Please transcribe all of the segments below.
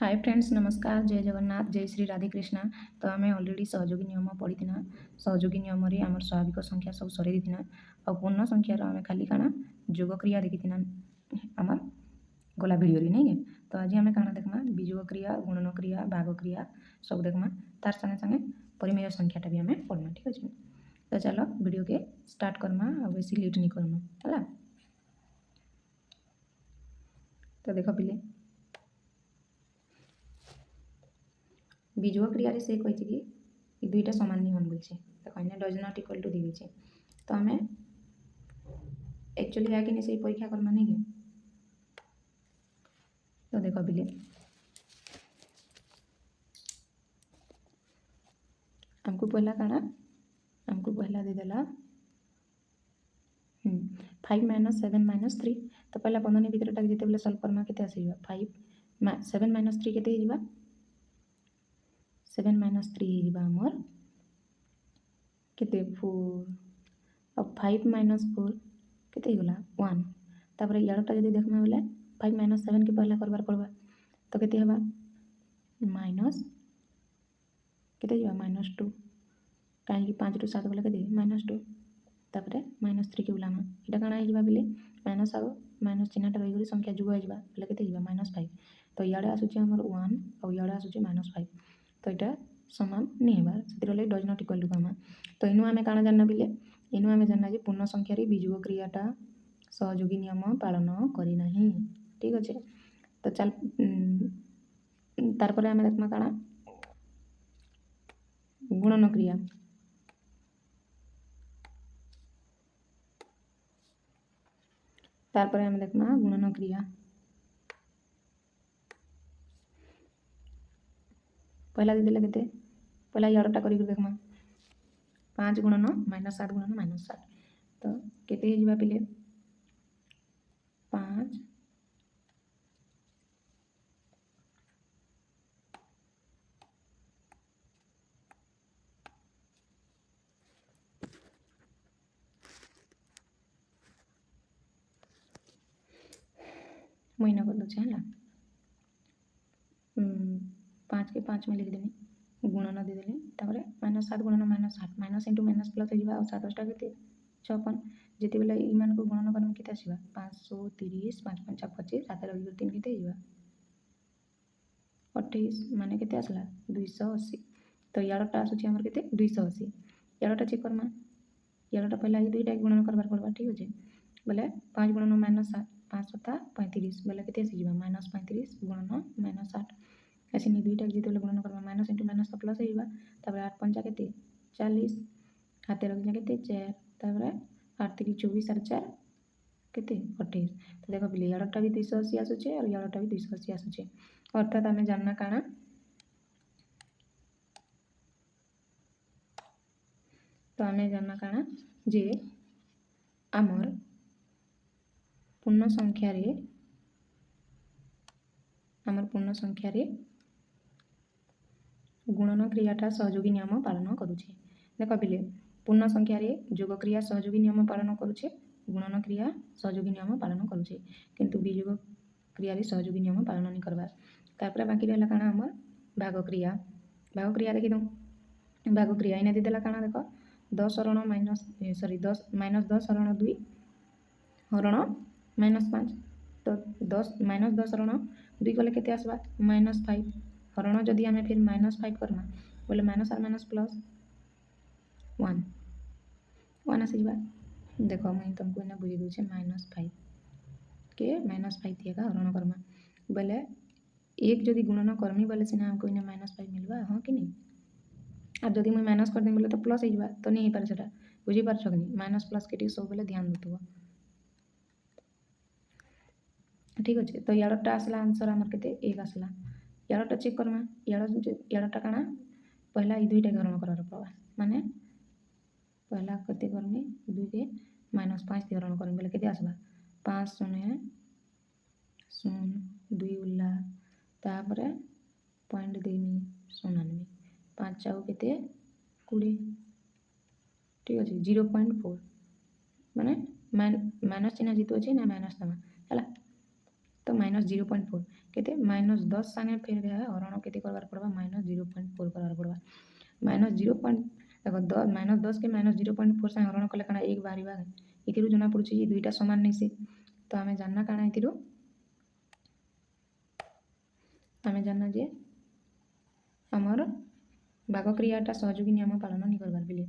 Hi friends, नमस्कार। जय जगन्नाथ, जय श्री राधे कृष्णा। तो आम अलरेडी सहयोगी नियम पढ़ी सहयोगी नियम आम स्वाभाविक संख्या सब सर और पूर्ण संख्यार आम खाली काଣା जोग क्रिया देखी आम गला भिडियो नहीं के। तो आज आम काଣା देखमा विजोग क्रिया, गुणन क्रिया, भाग क्रिया सब देखमा। तार संगे संगे परिमेय संख्याटा भी आम पढ़मा। ठीक अच्छे, तो चलो वीडियो के स्टार्ट करमा और बेसी लेट नहीं करमा है। तो देख पिले विजोग क्रिया से कही कि दुईटा सामान नहीं होन बोलছে। देखो इन्हें डज नॉट इक्वल टू दी। तो आम एक्चुअली है कि नहीं से परीक्षा करमा नहीं के। तो देख पिले आमको पहला काଣା आमको पहला देदेला 5 - 7 - 3। तो पहला बंधनी भितरटा जिते बेले सल्व करमा केते आसी 5 7 - 3 केते हिबा 7 - 3 हिबा हमर केते 4 और 5 - 4 केते हिगला 1। तापर याडटा जदि देखमा बेले 5 - 7 के पहला करबार पड़बा। तो केते हेबा माइनस केते हिबा -2। कहीं 5 रु 7 गले केते -2। तापर -3 के बुलामा इटा काଣା हिबा बेले माइनस आउ माइनस चिन्हटा रही संख्या जुग हिबा बेले केते हिबा -5। तो इयाडे आसुचे हमर 1 और इयाडे आसुचे -5। तो इटा समान नहीं हेबार से डज नॉट इक्वल टू कामा। तो इनु आमे काଣା जानना बेले इनु आमे जानना जे पूर्ण संख्या रे विजोग क्रियाटा सहयोगी नियम पालन करी नाही। ठीक अच्छे, तो चल तार पर आमे देखमा काଣା गुणन क्रिया। तार पर आमे देखमा गुणन क्रिया। पहला देदेले केते पहला याडटा करी देखमा 5 गुणन -7 गुणन -7। तो केते हिबा पिले 5 महीना कर दूचे है 5 के 5 में लिख देनी गुणन देदेले तापर -7 गुणन -8 माइनस इंटू माइनस प्लस हो 7 टा के 56 जिते बेले इन को गुणन करम केते आसीबा 530 5 5 25 7 रही 3 केते हिबा 28 माने केते आसला 280। तो याडटा आसुची हमर केते 280। याडटा चेक करमा याडटा पहला ई दुईटा गुणन करबार पड़बा। ठीक अच्छे, बोले 5 गुणन -7 5 7 35 बोले केते आसीबा -35 गुणन -8 ऐसे नहीं दुईटा जिते बेले गुणन करबा माइनस इंटू माइनस तो प्लस होइबा। तापर 8 पंजा केते 40 हाथे रखिया केते 4 तापर 8 3 24 और 4 केते 28। तो देखो पिले याडटा भी 280 आसुचे और याडटा भी 280 आसुचे। अर्थात आमे जानना काଣା तो आमे जानना काଣା जे आमर पूर्ण संख्या रे गुणन क्रियाटा सहयोगी नियम पालन करुचे। देख पिले पूर्ण संख्या रे जोग क्रिया सहयोगी नियम पालन करुचे, गुणन क्रिया सहयोगी नियम पालन करुचे, किंतु विजोग क्रिया रे सहयोगी नियम पालन नहीं करबार। तापर बाकी रहला काଣା हमर भाग क्रिया। भाग क्रिया देखि दो भाग क्रिया इना देदेला काଣା देख 10 हरण -10 हरण 2 हरण -5। तो 10 -10 हरण 2 कले केते आसबा -5 हरण जदि आमे फिर -5 करमा बोले माइनस और माइनस प्लस 1 आसीबा। देखो मुई तुमको इना बुझी दूचे -5 के -5 थिएगा हरण करमा बोले एक जदि गुणन करमी बोले सिना हमको इना -5 मिलबा हाँ कि नहीं। और जदि मुई माइनस कर देम बोले तो प्लस होइबा तो नहीं पारे सेटा बुझी पारछ कि नहीं। माइनस प्लस के सब बोले ध्यान देतबो। ठीक अच्छे, तो याडटा आसला आंसर आमर केते 1 आसला। याडटा चेक करमा याडटा काଣା पहला ई दुईटा हरण करार पड़बा माने पहला केते करमी 2 के -5 थी हरण करमी बोले केते आसबा 5 0 0 2 उल्ला तापर पॉइंट देमी 99 5 चाउ केते 20। ठीक अच्छे 0.4 माने माइनस चिन्ह जीतु अच्छे ना माइनस दमा है। तो -0.4 केते -10 संगे फिर गया हरण केते करबार पड़बा -0.4 करबार पड़बा -0. देखो -10 के -0.4 संगे हरण कले काना 1 बाहरिबा इथिरु जना पड़ुछि जे दुईटा समान नहीं से तो आमे जानना काना इथिरु आमे जानना जे हमर भागक्रियाटा सहयोगी नियम पालन नहीं करबार बेले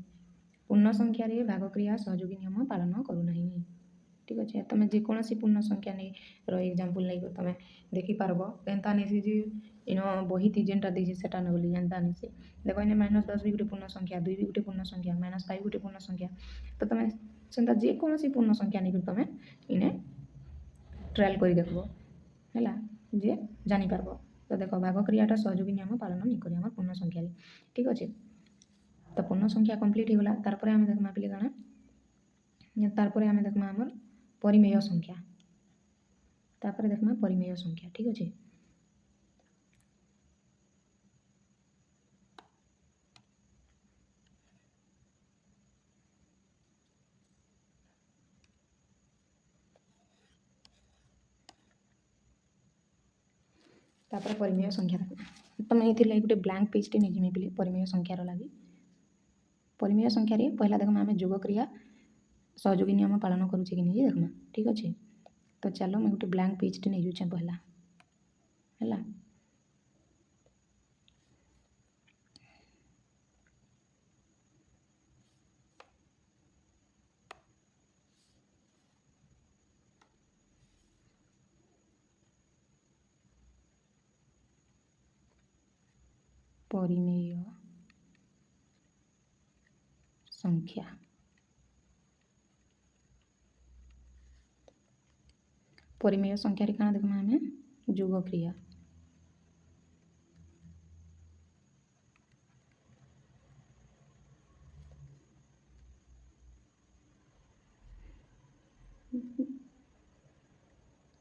पूर्ण संख्या रे भागक्रिया सहयोगी नियम पालन करू नहीं ठीक अच्छे तुम जेकोसी पूर्ण संख्या नहीं एग्जांपल नहीं तुम देखी पारब एंता नहीं जे इन बही थी जेनटा देसी सेटा न बोली एंता नहीं से देखो इन -10 भी गोटे पूर्ण संख्या 2 भी गोटे पूर्ण संख्या -5 गोटे पूर्ण संख्या तो तुम सेंता जेकोसी पूर्ण संख्या नहीं तुम इने ट्रायल कर देखबो हैला जे जानी पारबो तो देखो भागक्रियाटा सहयोगी नियम पालन नहीं करी हमर पूर्ण संख्या रे ठीक अच्छे तो पूर्ण संख्या कंप्लीट हो गला तार परे हमें देखमा पिले काना तार परे हमें देखमा हमर परिमेय संख्या तापर देखमा परिमेय संख्या ठीक अच्छे तापर परिमेय संख्या तुम ये गोटे ब्लांक पेज टे नहीं जिमे पिले परिमेय संख्यार लगी परिमेय संख्या रे पहला देखमा आमे जोग क्रिया सहयोगी नियम पालन करूचे कि नहीं देखमा ठीक अच्छे तो चलो मैं गोटे ब्लांक पेज टे नहीं जुचे पहला हैला परिमेय संख्या परिमेय संख्या रे काना देखमा आमे जोग क्रिया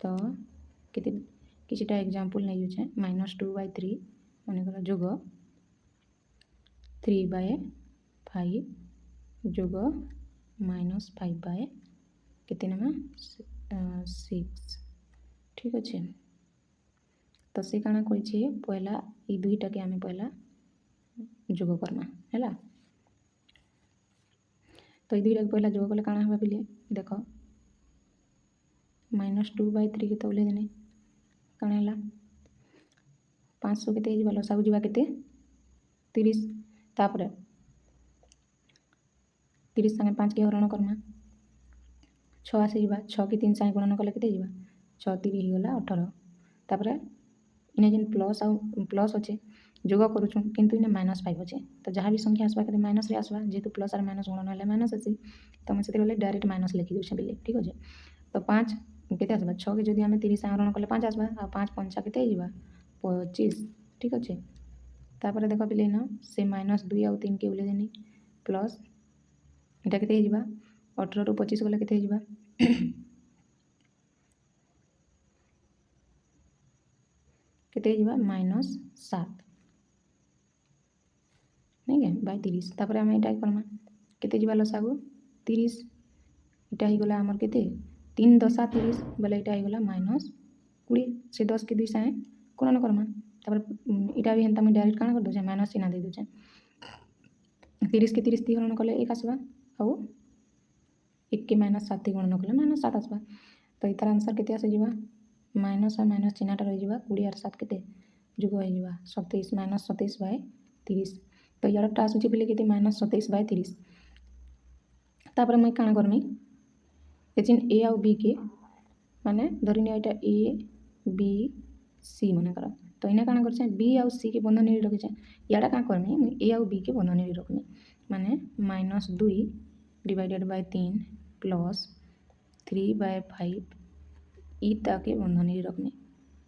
तो केते किछटा एग्जांपल नहीं जुचे -2/3 माने करा जोग 3/5 जोग -5/, केते नमा 6 ठीक अच्छे तो से काना कइछे पहला ई दुईटा के आमे पहला जोग करमा हैला तो ई दुईटा के पहला जोग कले काना हबा बिले देखो -2/3 के तौले देने काना हला 500 केते हिजबा लसागु जिबा केते 30 तापरे 30 संगे 5 के हरण करमा 6 आसे जिबा 6 के 3 संगे गुणन कले केते जिबा 6 3 ही गला 18 तापरे इने जेन प्लस अच्छे जोग करूछु किंतु इने -5 अच्छे तो जहाँ भी संख्या आसवा के माइनस रे आसवा जेतु प्लस और माइनस गुणन हले माइनस आसी तो मैं सेते गले डायरेक्ट माइनस लिखि दोछे बिले ठीक अच्छे तो 5 केते आसबा 6 के जदि हमें 30 संगे हरण कले 5 आसबा आ 5 पंचा केते जिबा 25 ठीक अच्छे तापर देख पिले न से -2 आउ 3 के उले देनी प्लस इटा केते जिबा 18 रु 25 गले केते जिबा केते जिबा -7 नहीं के बाय 30 तापर हम एटा करमा केते जिबा लसागु 30 इटा ही गला हमर केते 3 10 30 बोले इटा ही गला -20 से 10 के 2 से कोन करमा तापर इटा भी हेंता मैं डायरेक्ट काना कर दोछे माइनस चिन्ह दे दोछे 30 के 30 ती गणन कले 1 आसबा आउ 1 के -7 ती गणन कले -7 आसबा तो इतार आंसर केते आसे जिबा माइनस और माइनस चिन्हटा रही जिबा 20 और 7 केते जोग होई जिबा 27 -27/30 तो यारटा आसुची बिले केते -27/30 तापर मैं काना करमी एचिन ए आउ बी के माने धरिनि एटा ए बी सी माने कर तो इने काना करछे बी आउ सी के बंधनी रखिछे याडा का करमी मैं ए आउ बी के बंधनी रखमी माने -2 डिवाइडेड बाय 3 प्लस 3/5 ई ताके बंधनी रखमी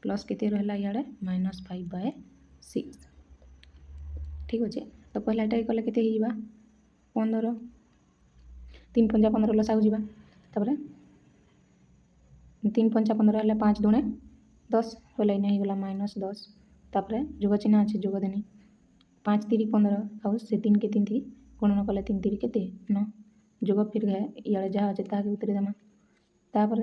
प्लस केते रहला याडे -5/6 ठीक अच्छे तो पहला एटा कले केते ही जिबा 15 3 पंजा 15 लसागु जिबा तापर 3 पंचा 15 हेले 5 दुणे 10 बोले इने ही गला -10 तापर जोग चिन्ह अच्छे जोग देनी 5 3 15 आउ से 3 के 3 थी गणन कले 3 3 केते 9 जोग फिर गए याडे जहाँ अच्छे ताके उतरे दमा तापर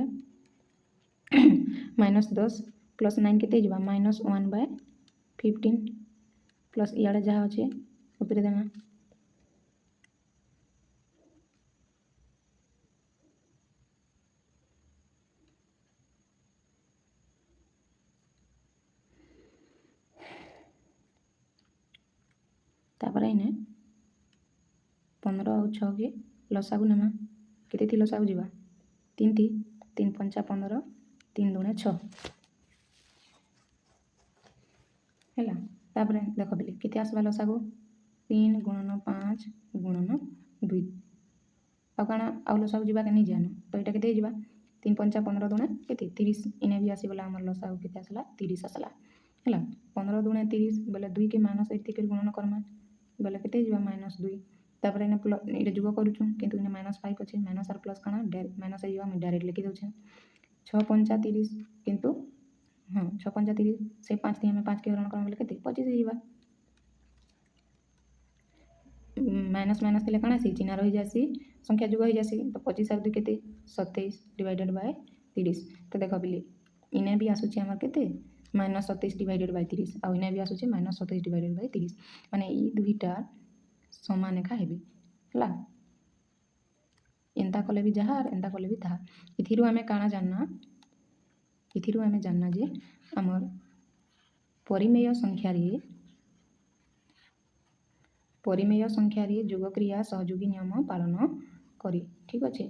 -10 + 9 केते जिबा -1/15 प्लस इयाड़े जहाँ अच्छे उपरे देमा तापर इने 15 और 6 के लसागु नेमा केते थी लसागु जिबा 3 थी 3 पंचा 15 3 दूने 6 हैला तापर देख बिले केते आसबा लसागु 3 × 5 × 2 आ काना आ लसागु जिबा के नहीं जानो तो एटा केते जिबा 3 पंचा 15 दूने केते 30 इने भी आसी गला हमर लसागु केते आसला 30 आसला हैला 15 दूने 30 बोले 2 के माइनस 8 के गुणन करमा बोले केते जिबा -2 तापर इने इटा जुग करूछु किंतु इने -5 अछि माइनस आर प्लस काना माइनस जिबा मैं डायरेक्ट लिखि दउछे 6 पंचा 30 किंतु हाँ 6 पंचा 30 से 5 थी हमें 5 के हरण करमा बोले केते 25 जिबा माइनस माइनस के काना सी चिन्ह रही जासी संख्या जुग हो जासी तो 25 और 2 केते 27 डिवाइडेड बाय 30 तो देख बिले इने भी आसुची हमर केते -27 डिवाइडेड बाय 30 आ इने भी आसुची -27 डिवाइडेड बाय 30 माने ई दुईटा समान एका हेबे हला एंता कले भी जहा और एंता कले भी ताहा इथिरु हमें काना जानना इथिरु हमें जानना जे हमर परिमेय संख्या रे जोग क्रिया सहयोगी नियम पालन करी ठीक अच्छे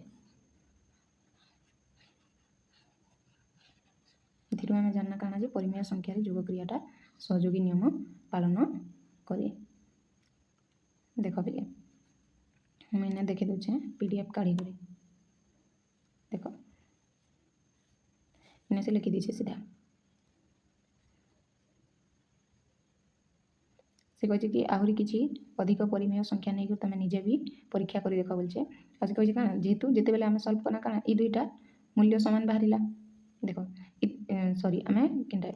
इथिरु हमें जानना काना जे परिमेय संख्या रे जोग क्रियाटा सहयोगी नियम पालन करे देख बिले हम इन्हें देखे दूचे पीडीएफ काढ़ी करे देख इन्हें से लिखि दीजिए सीधा से कहे कि आहरी किसी अधिक परिमेय संख्या नहीं तुम निजे भी परीक्षा कर देख बोलचे आज कहे क्या जेहेतु जिते बेले आम सल्व करना क्या ये दुईटा मूल्य सामान बाहर देख सॉरी आम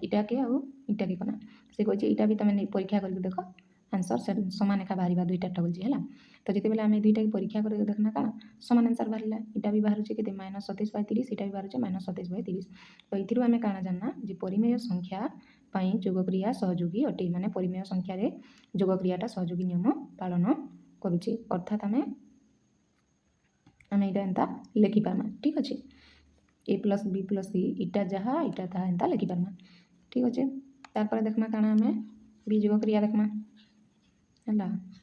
इटा के आउ इटा के कना से कहे इटा भी तुम परीक्षा करके देख आंसर सामान एका बाहर दुईटा बोलছি है तो जिते बेले आम दुईटा की परीक्षा कर देखना क्या सामान आंसर बाहर इटा भी बाहर के -27/30 इटा भी बाहर -27/30 तो ये आम क्या जानना जे परिमेय संख्या जोग क्रिया सहयोगी अटे माने परिमेय संख्या रे जोग क्रियाटा सहयोगी नियम पालन करुचे अर्थात आम इटा एंता लिखि पारमा ठीक अच्छे a + b + c इटा जहा इटा ताहा एंता लिखि पारमा ठीक अच्छे तापर देखमा काना आम बी जोग क्रिया देखमा है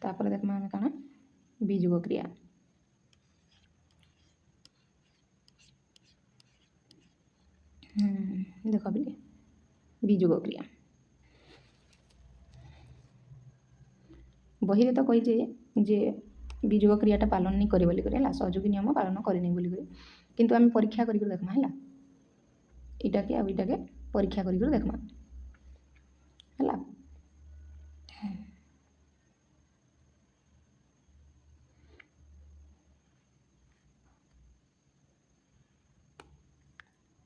तापर देखमा आम काना बी जोग क्रिया देख बिले बी जोग क्रिया बही तो कही जे बी जोग क्रियाटा पालन नहीं करे बोली है सहयोगी नियम पालन करे बोली किंतु आम परीक्षा कर देखमा है इटा के आ इटा के परीक्षा कर देखमा है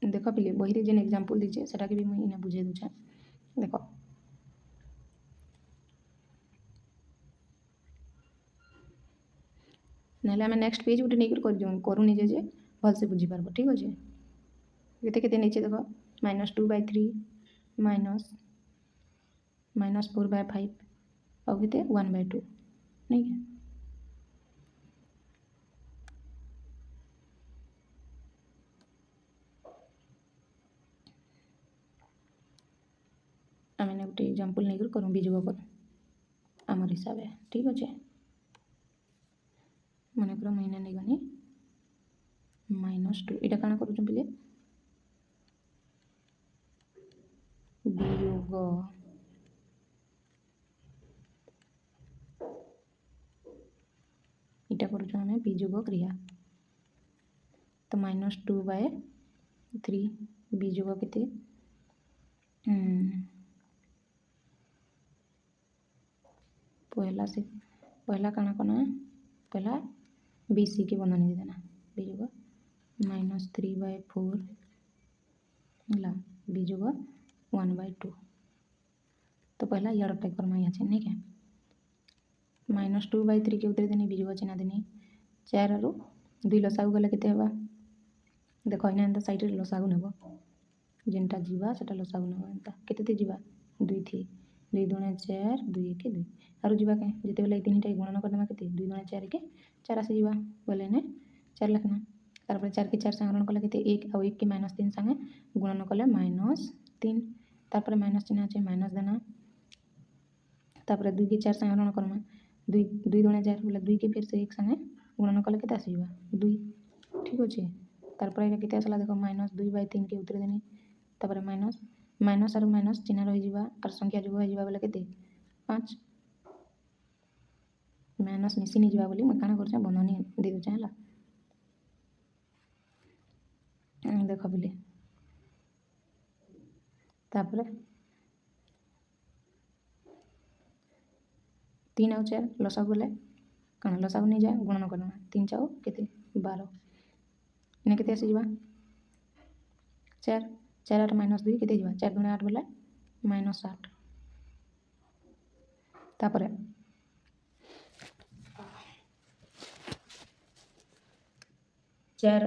देख पिले बही जेन एग्जांपल दीचे सेटा के भी मुझे इना बुझे दूचे देख ना आम नेक्स्ट पेज गोटे नहीं करूनी जे भल से बुझी पार्ब ठीक अच्छे केते केते नहीं देख -2/3 -4/5 और केते 1/2 नहीं क्या आम गोटे एग्जांपल नहीं करूँ बीजोग कर आमर हिसाब है ठीक अच्छे मन कर महीना नहीं गनी -2 इटा काना करूँ पिले वियोग इटा करूँ आम वियोग क्रिया तो -2/3 वियोग केते पहला काना कना पहला BC के बंधनी देना वियोग -3/4 है वियोग 1/2 तो पहला यार टाइप करमा यहाँ नहीं क्या -2/3 के उतरे देनी वियोग चिन्ह देनी 4 2 लसागु गले केते हेबा देख इना एंता साइड रे लसागु नेब जेनटा जीवा सेटा लसागु नवा एंता केते जीवा 2 थी 2 दुणे 4 2 के 2 आरो जीवा के जेते बेले 3 टा गुणन कर देमा केते 2 दुणे 4 के 4 आसे जीवा बोले ने 4 लिखना तार पर 4 के 4 संग हरण कले केते 1 और 1 के -3 संगे गुणन कले -3 तार पर माइनस चिन्ह আছে माइनस देना तार पर 2 के 4 संग हरण करमा 2 2 दुणे 4 बोले 2 के फिर से 1 संगे गुणन कले केते आसे जीवा 2 ठीक अछि तार पर केते आसला देखो -2/3 के उतर देनी तापर माइनस माइनस और माइनस चिन्ह रही जीवा और संख्या जोग हो जीवा बोले केते 5 माइनस मिसी नहीं जीवा बोली मैं काना करछा बंधनी दे दो चाहला देखो बोली तापर 3 और 4 लसागु बोले काना लसागु नहीं जाए गुणन करना 3 4 केते 12 ने केते आसे जीवा 4 4 8 -2 केते जीवा 4 दुणे 8 बोले -8 तापर 4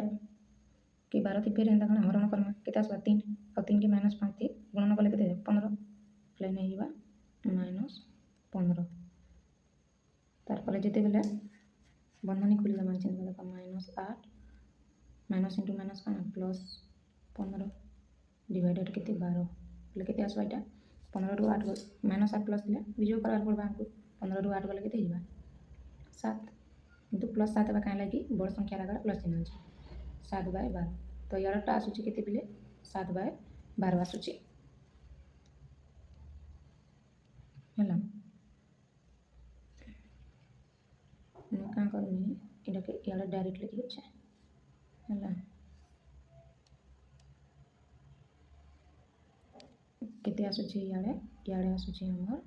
के 12 थी फिर एंता कना हरण करमा केते आसला 3 और 3 के -5 थी गुणन कले केते 15 प्ले नहीं जीवा -15 तार पर जेते बेले बंधनी खुली दमा चिन्ह देखो -8 माइनस इंटू माइनस का प्लस 15 डिवाइडेड केते 12 बोले केते आसवा एटा 15 रु 8 -8 प्लस दिले बिजो करार पड़बा हमको 15 रु 8 बोले केते जीवा 7 किंतु प्लस 7 बा काहे लागी बड़ संख्या आगड़ प्लस चिन्ह अछि 7/12 तो यारटा आसुची केते बिले 7/12 आसुची हला मैं का करमी एटा के यार डायरेक्ट लिखि छै हला केते आसुची यारे यारे आसुची हमर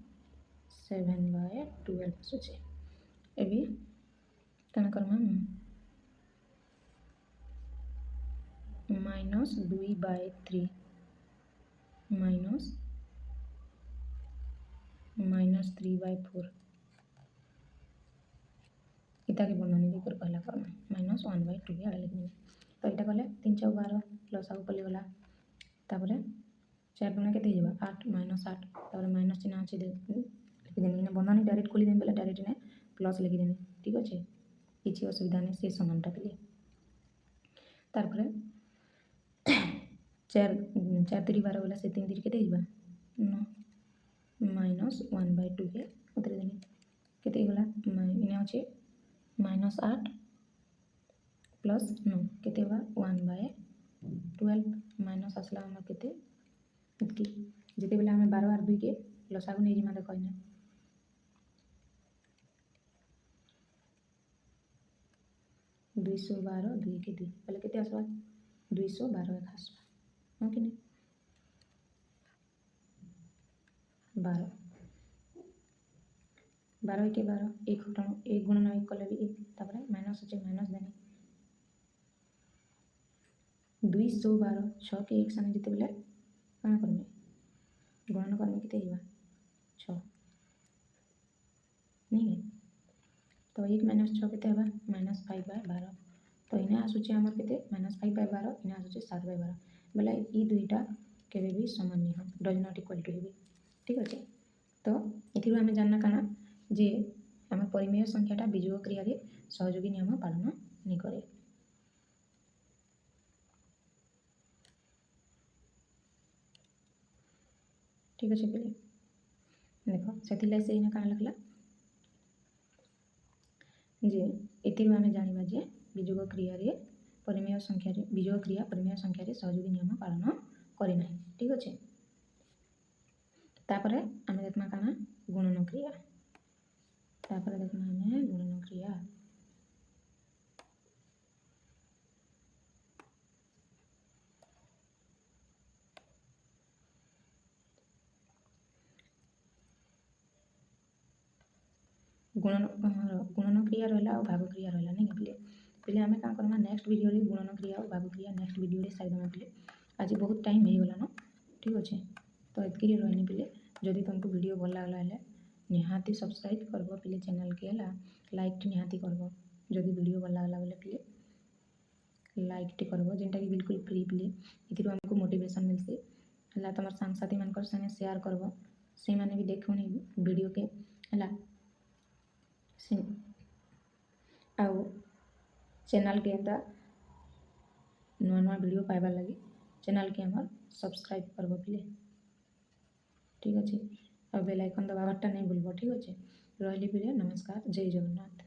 7/12 आसुची एबी कना करमा -2/3 -3/4 इता के बंधनी दे कर पहला करना -1/2 आड़े लिखनी तो इटा कले 3 4 12 लसागु पल्ली गला तापरे 4 दुना केते जीवा 8 -8 तापरे माइनस चिन्ह अछि दे लिखि देनी ने बंधनी डायरेक्ट खोली देनी बेले डायरेक्ट ने प्लस लिखि देनी ठीक अछि किछि असुविधा नै से समानटा के लिए तार पर 4 4 3 12 बोला से 3 3 केते जीवा 9 -1/2 के उतर देनी केते गला इने अछि -8 प्लस 9 केते बा 1/12 माइनस असला हमर केते इतकी जेते बेला हमें 12 और 2 के लसागु नै जिमा देखो इने 212 2 के 2 पहले केते आसवा 212 एक आसवा हो कि नहीं 12 12 के 12 एक हटाणु एक गुणन एक कले भी एक तापर माइनस अछि माइनस देनी 212 6 के 1 संगे जेते बेले काना करमे गुणन करमे केते जीवा 6 नहीं है तो 1 -6 केते हबा -5/12 तो इने आसुची हमर केते -5/12 इने आसुची 7/12 बोले ई दुईटा केबे भी समान नहीं हो डज नॉट इक्वल टू हेबी ठीक अछि तो एथिरु हमें जानना काना जे हमर परिमेय संख्याटा बीजोग क्रिया रे सहयोगी नियम पालन नहीं करे ठीक अछि पहले देखो सेथिला से इने काना लिखला जे एथिरु हमें जानिबा जे बीजोग क्रिया रे परिमेय संख्या रे बीजोग क्रिया परिमेय संख्या रे सहयोगी नियम पालन करे नाही ठीक अछि तापरे हमें देखना काना गुणन क्रिया तापरे देखना हमें गुणन क्रिया गुणन क्रिया रहला और भाग क्रिया रहला नहीं पहले हमें का करना नेक्स्ट वीडियो रे गुणन क्रिया और भाग क्रिया नेक्स्ट वीडियो रे साइड में पहले आज बहुत टाइम हो गला ना ठीक अछि तो एतकी रहनी पहले जदि तुमको वीडियो भल लागला है निहाती सब्सक्राइब करबो पहले चैनल के ला लाइक निहाती करबो जदि वीडियो भल लागला बोले पहले लाइक टे करबो जेनटा कि बिल्कुल फ्री प्ले इथिरो हमको मोटिवेशन मिलसी हला तमर सांगसाथी मानकर संगे शेयर करबो से माने भी देखोनी वीडियो के हला से आउ चैनल के एंता नुआ नुआ वीडियो पाइबार लगी चैनल के हमर सब्सक्राइब करबो प्लीज ठीक अच्छे और बेल आइकन दबाबाटा नहीं भूलबो ठीक अच्छे रही प्रिय नमस्कार जय जगन्नाथ।